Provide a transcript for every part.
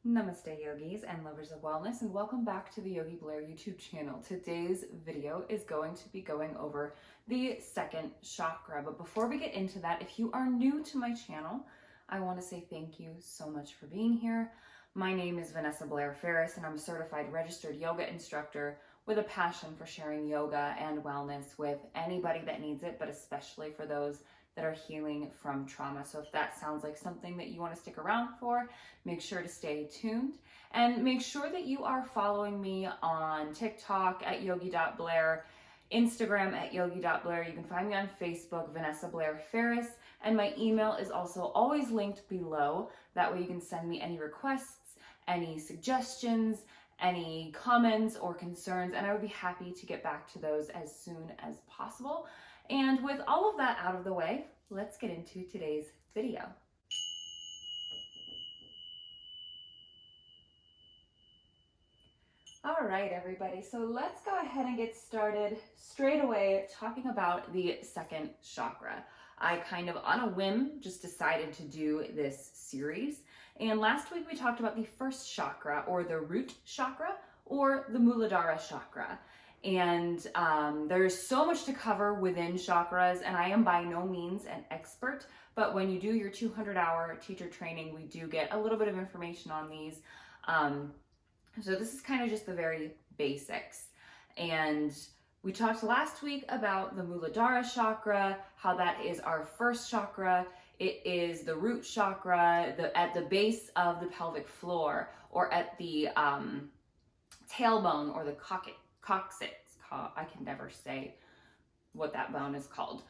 Namaste yogis and lovers of wellness, and welcome back to the Yogi Blair YouTube channel. Today's video is going to be going over the second chakra. But before we get into that, if you are new to my channel, I want to say thank you so much for being here. My name is Vanessa Blair Ferris, and I'm a certified registered yoga instructor with a passion for sharing yoga and wellness with anybody that needs it, but especially for those that are healing from trauma. So if that sounds like something that you want to stick around for, make sure to stay tuned and make sure that you are following me on TikTok at yogi.blair, Instagram at yogi.blair. You can find me on Facebook, Vanessa Blair Ferris, and my email is also always linked below. That way you can send me any requests, any suggestions, any comments or concerns, and I would be happy to get back to those as soon as possible. And with all of that out of the way, let's get into today's video. All right, everybody, so let's go ahead and get started straight away talking about the second chakra. I kind of on a whim just decided to do this series. And last week we talked about the first chakra, or the root chakra, or the Muladhara chakra. And there's so much to cover within chakras, and I am by no means an expert, but when you do your 200-hour teacher training, we do get a little bit of information on these. So this is kind of just the very basics. And we talked last week about the Muladhara chakra, how that is our first chakra. It is the root chakra, at the base of the pelvic floor, or at the tailbone, or the coccyx. I can never say what that bone is called.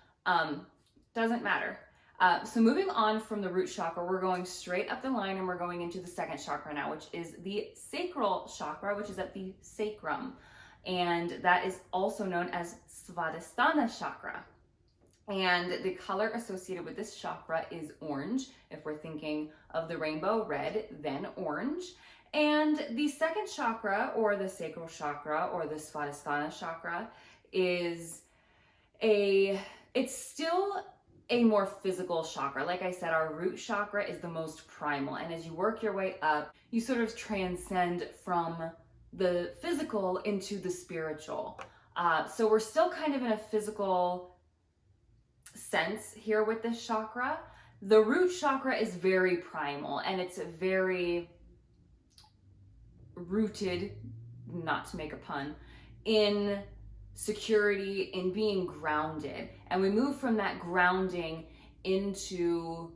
Doesn't matter. So moving on from the root chakra, we're going straight up the line and we're going into the second chakra now, which is the sacral chakra, which is at the sacrum. And that is also known as Svadhisthana chakra. And the color associated with this chakra is orange. If we're thinking of the rainbow, red, then orange. And the second chakra, or the sacral chakra, or the Svadhisthana chakra, it's still a more physical chakra. Like I said, our root chakra is the most primal. And as you work your way up, you sort of transcend from the physical into the spiritual. So we're still kind of in a physical sense here with this chakra. The root chakra is very primal, and it's very rooted, not to make a pun, in security, in being grounded. And we move from that grounding into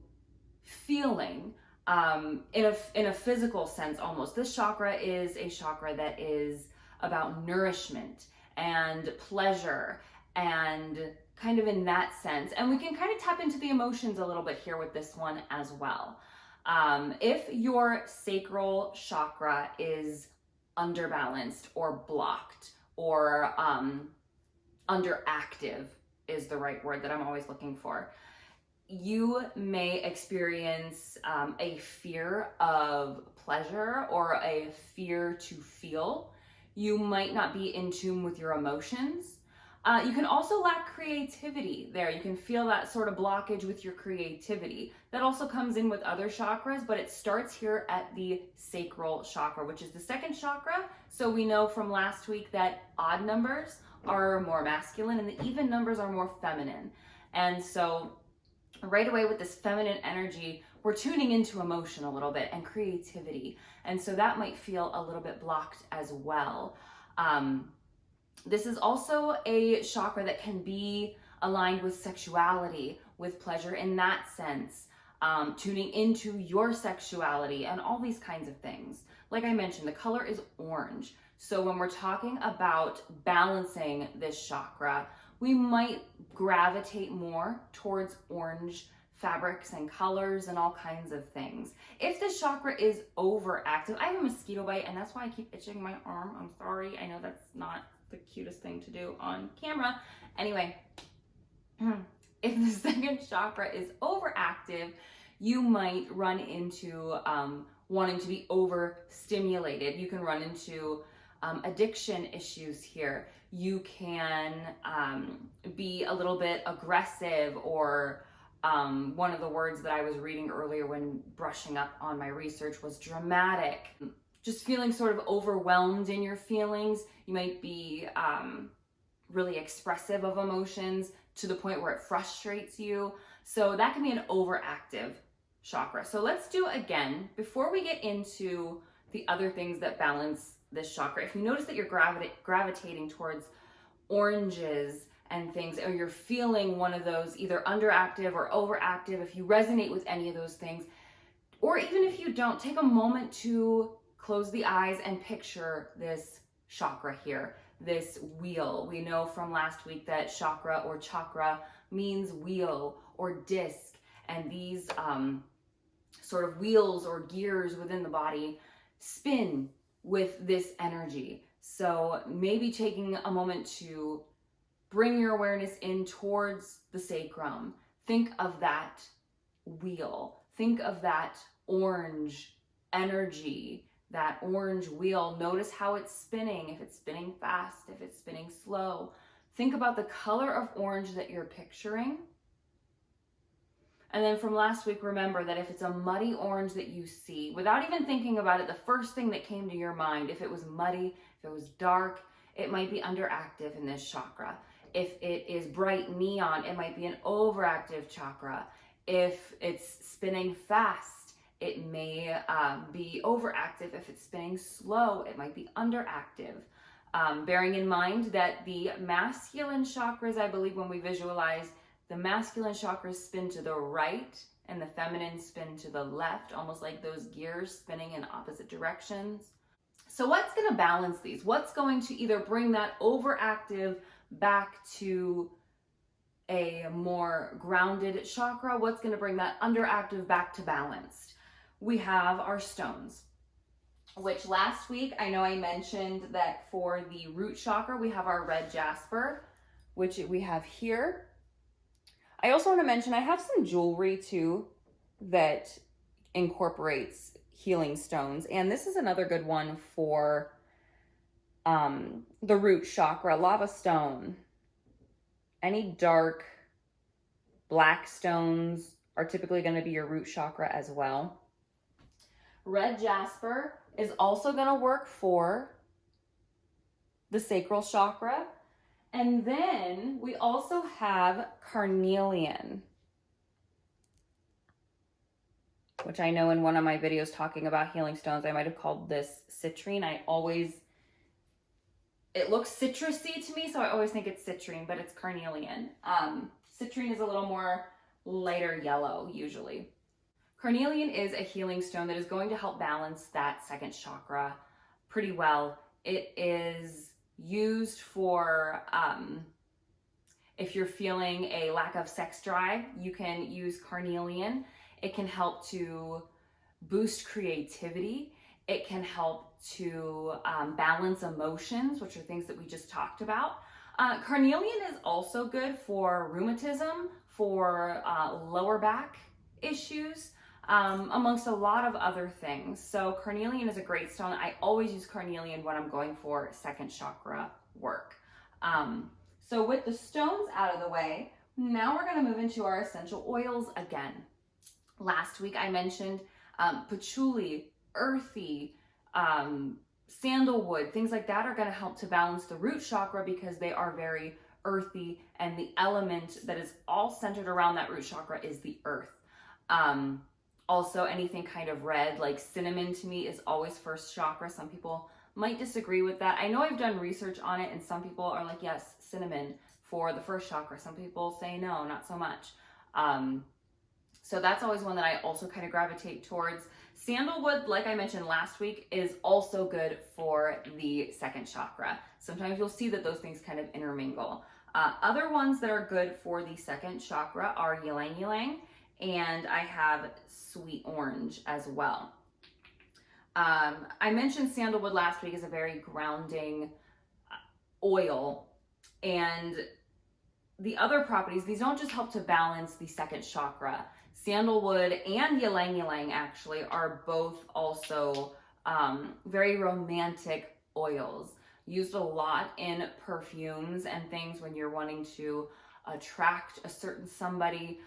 feeling in a physical sense almost. This chakra is a chakra that is about nourishment and pleasure, and kind of in that sense. And we can kind of tap into the emotions a little bit here with this one as well. If your sacral chakra is underbalanced or blocked, or underactive is the right word that I'm always looking for, you may experience a fear of pleasure or a fear to feel. You might not be in tune with your emotions. You can also lack creativity there. You can feel that sort of blockage with your creativity. That also comes in with other chakras, but it starts here at the sacral chakra, which is the second chakra. So we know from last week that odd numbers are more masculine and the even numbers are more feminine. And so right away with this feminine energy, we're tuning into emotion a little bit and creativity. And so that might feel a little bit blocked as well. This is also a chakra that can be aligned with sexuality, with pleasure in that sense, tuning into your sexuality and all these kinds of things. Like I mentioned, the color is orange. So when we're talking about balancing this chakra, we might gravitate more towards orange fabrics and colors and all kinds of things. If this chakra is overactive, I have a mosquito bite and that's why I keep itching my arm. I'm sorry. I know that's not the cutest thing to do on camera. Anyway, if the second chakra is overactive, you might run into wanting to be overstimulated. You can run into addiction issues here. You can be a little bit aggressive or One of the words that I was reading earlier when brushing up on my research was dramatic. Just feeling sort of overwhelmed in your feelings. You might be really expressive of emotions to the point where it frustrates you. So that can be an overactive chakra. So let's do again, before we get into the other things that balance this chakra, if you notice that you're gravitating towards oranges and things, or you're feeling one of those either underactive or overactive, if you resonate with any of those things, or even if you don't, take a moment to close the eyes and picture this chakra here, this wheel. We know from last week that chakra or chakra means wheel or disc, and these sort of wheels or gears within the body spin with this energy. So maybe taking a moment to bring your awareness in towards the sacrum. Think of that wheel. Think of that orange energy, that orange wheel. Notice how it's spinning, if it's spinning fast, if it's spinning slow. Think about the color of orange that you're picturing. And then from last week, remember that if it's a muddy orange that you see, without even thinking about it, the first thing that came to your mind, if it was muddy, if it was dark, it might be underactive in this chakra. If it is bright neon, it might be an overactive chakra. If it's spinning fast, it may be overactive. If it's spinning slow, it might be underactive. Bearing in mind that the masculine chakras, I believe when we visualize, the masculine chakras spin to the right and the feminine spin to the left, almost like those gears spinning in opposite directions. So what's going to balance these? What's going to either bring that overactive back to a more grounded chakra? What's going to bring that underactive back to balanced? We have our stones, which last week I know I mentioned that for the root chakra, we have our red jasper, which we have here. I also want to mention I have some jewelry too that incorporates healing stones, and this is another good one for the root chakra. Lava stone. Any dark black stones are typically going to be your root chakra as well. Red jasper is also going to work for the sacral chakra. And then we also have carnelian, which I know in one of my videos talking about healing stones, I might have called this citrine. It looks citrusy to me, so I always think it's citrine, but it's carnelian. Citrine is a little more lighter yellow usually. Carnelian is a healing stone that is going to help balance that second chakra pretty well. It is used for if you're feeling a lack of sex drive, you can use carnelian. It can help to boost creativity. It can help to balance emotions, which are things that we just talked about. Carnelian is also good for rheumatism, for lower back issues, amongst a lot of other things. So carnelian is a great stone. I always use carnelian when I'm going for second chakra work. So with the stones out of the way, now we're going to move into our essential oils again. Last week I mentioned patchouli, earthy, sandalwood, things like that are going to help to balance the root chakra because they are very earthy, and the element that is all centered around that root chakra is the earth. Also, anything kind of red, like cinnamon, to me is always first chakra. Some people might disagree with that. I know I've done research on it, and some people are like, yes, cinnamon for the first chakra. Some people say no, not so much. So that's always one that I also kind of gravitate towards. Sandalwood, like I mentioned last week, is also good for the second chakra. Sometimes you'll see that those things kind of intermingle. Other ones that are good for the second chakra are ylang ylang, and I have sweet orange as well. I mentioned sandalwood last week is a very grounding oil, and the other properties, these don't just help to balance the second chakra. Sandalwood and ylang ylang actually are both also very romantic oils, used a lot in perfumes and things when you're wanting to attract a certain somebody.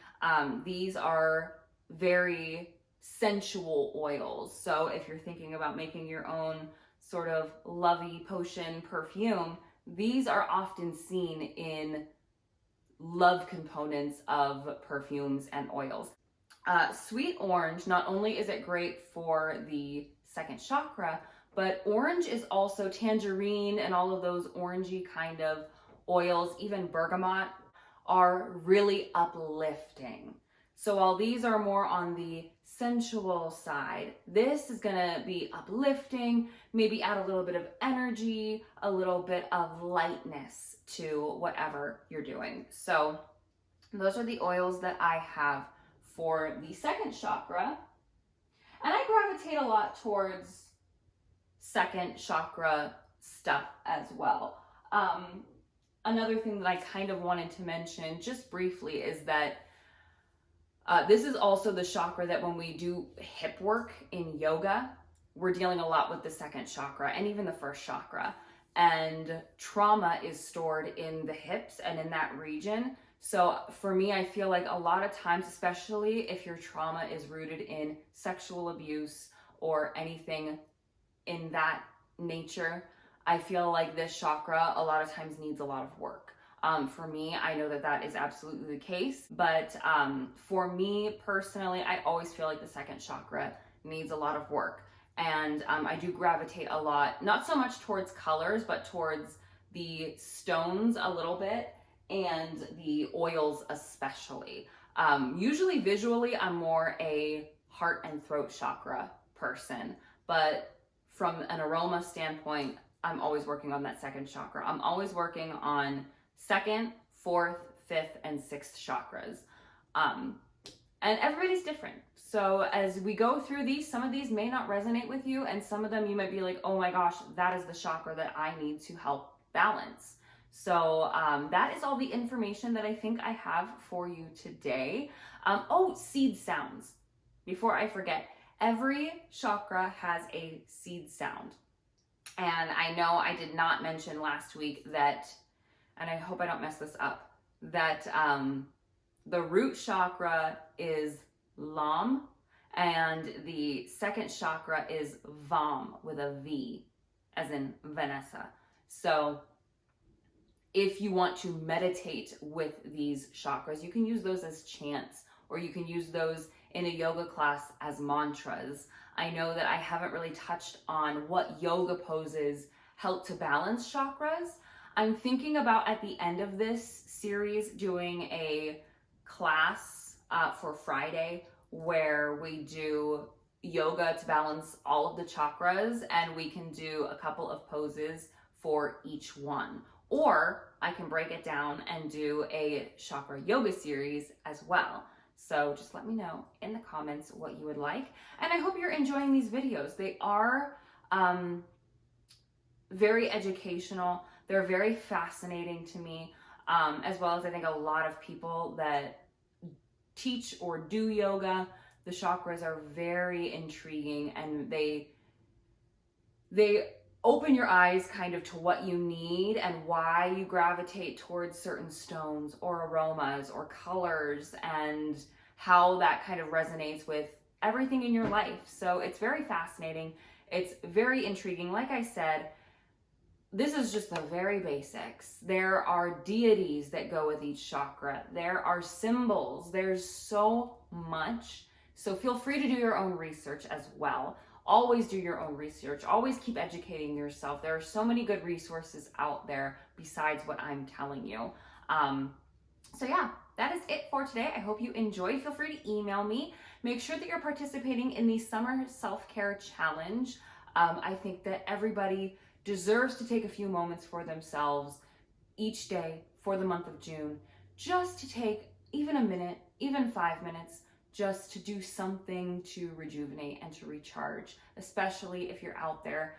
These are very sensual oils. So if you're thinking about making your own sort of lovey potion perfume, these are often seen in love components of perfumes and oils. Sweet orange, not only is it great for the second chakra, but orange is also tangerine, and all of those orangey kind of oils, even bergamot, are really uplifting. So while these are more on the sensual side, this is gonna be uplifting, maybe add a little bit of energy, a little bit of lightness to whatever you're doing. So those are the oils that I have for the second chakra. And I gravitate a lot towards second chakra stuff as well. Another thing that I kind of wanted to mention just briefly is that this is also the chakra that when we do hip work in yoga, we're dealing a lot with the second chakra and even the first chakra. And trauma is stored in the hips and in that region. So for me, I feel like a lot of times, especially if your trauma is rooted in sexual abuse or anything in that nature, I feel like this chakra a lot of times needs a lot of work. For me, I know that that is absolutely the case, but for me personally, I always feel like the second chakra needs a lot of work. And I do gravitate a lot, not so much towards colors, but towards the stones a little bit and the oils especially. Usually visually, I'm more a heart and throat chakra person, but from an aroma standpoint, I'm always working on that second chakra. I'm always working on second, fourth, fifth, and sixth chakras. And everybody's different. So as we go through these, some of these may not resonate with you, and some of them you might be like, oh my gosh, that is the chakra that I need to help balance. So that is all the information that I think I have for you today. Seed sounds. Before I forget, every chakra has a seed sound. And I know I did not mention last week that, and I hope I don't mess this up, that the root chakra is Lam, and the second chakra is Vam with a V, as in Vanessa. So if you want to meditate with these chakras, you can use those as chants, or you can use those in a yoga class as mantras. I know that I haven't really touched on what yoga poses help to balance chakras. I'm thinking about at the end of this series doing a class for Friday where we do yoga to balance all of the chakras, and we can do a couple of poses for each one. Or I can break it down and do a chakra yoga series as well. So just let me know in the comments what you would like. And I hope you're enjoying these videos. They are very educational. They're very fascinating to me, as well as I think a lot of people that teach or do yoga. The chakras are very intriguing, and they open your eyes kind of to what you need and why you gravitate towards certain stones or aromas or colors, and how that kind of resonates with everything in your life. So it's very fascinating. It's very intriguing. Like I said, this is just the very basics. There are deities that go with each chakra. There are symbols. There's so much. So feel free to do your own research as well. Always do your own research. Always keep educating yourself. There are so many good resources out there besides what I'm telling you. So yeah, that is it for today. I hope you enjoyed. Feel free to email me. Make sure that you're participating in the Summer Self-Care Challenge. I think that everybody deserves to take a few moments for themselves each day for the month of June, just to take even a minute, even 5 minutes, just to do something to rejuvenate and to recharge, especially if you're out there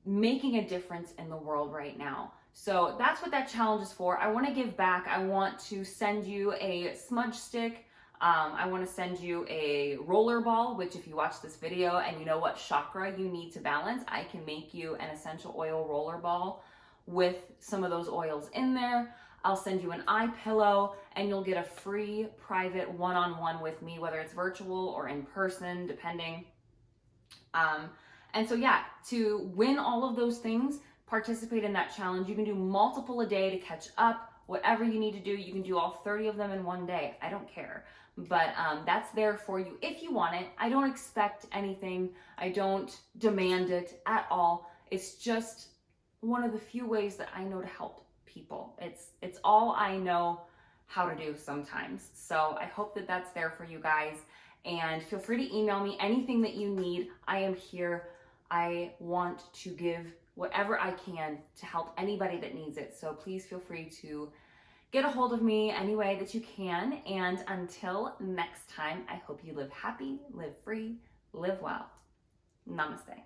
making a difference in the world right now. So that's what that challenge is for. I want to give back. I want to send you a smudge stick. I want to send you a roller ball, which if you watch this video and you know what chakra you need to balance, I can make you an essential oil roller ball with some of those oils in there. I'll send you an eye pillow, and you'll get a free private one-on-one with me, whether it's virtual or in person, depending. And so yeah, to win all of those things, participate in that challenge. You can do multiple a day to catch up, whatever you need to do. You can do all 30 of them in one day. I don't care. But that's there for you if you want it. I don't expect anything. I don't demand it at all. It's just one of the few ways that I know to help people. It's all I know how to do sometimes. So I hope that that's there for you guys. And feel free to email me anything that you need. I am here. I want to give whatever I can to help anybody that needs it. So please feel free to get a hold of me any way that you can. And until next time, I hope you live happy, live free, live well. Namaste.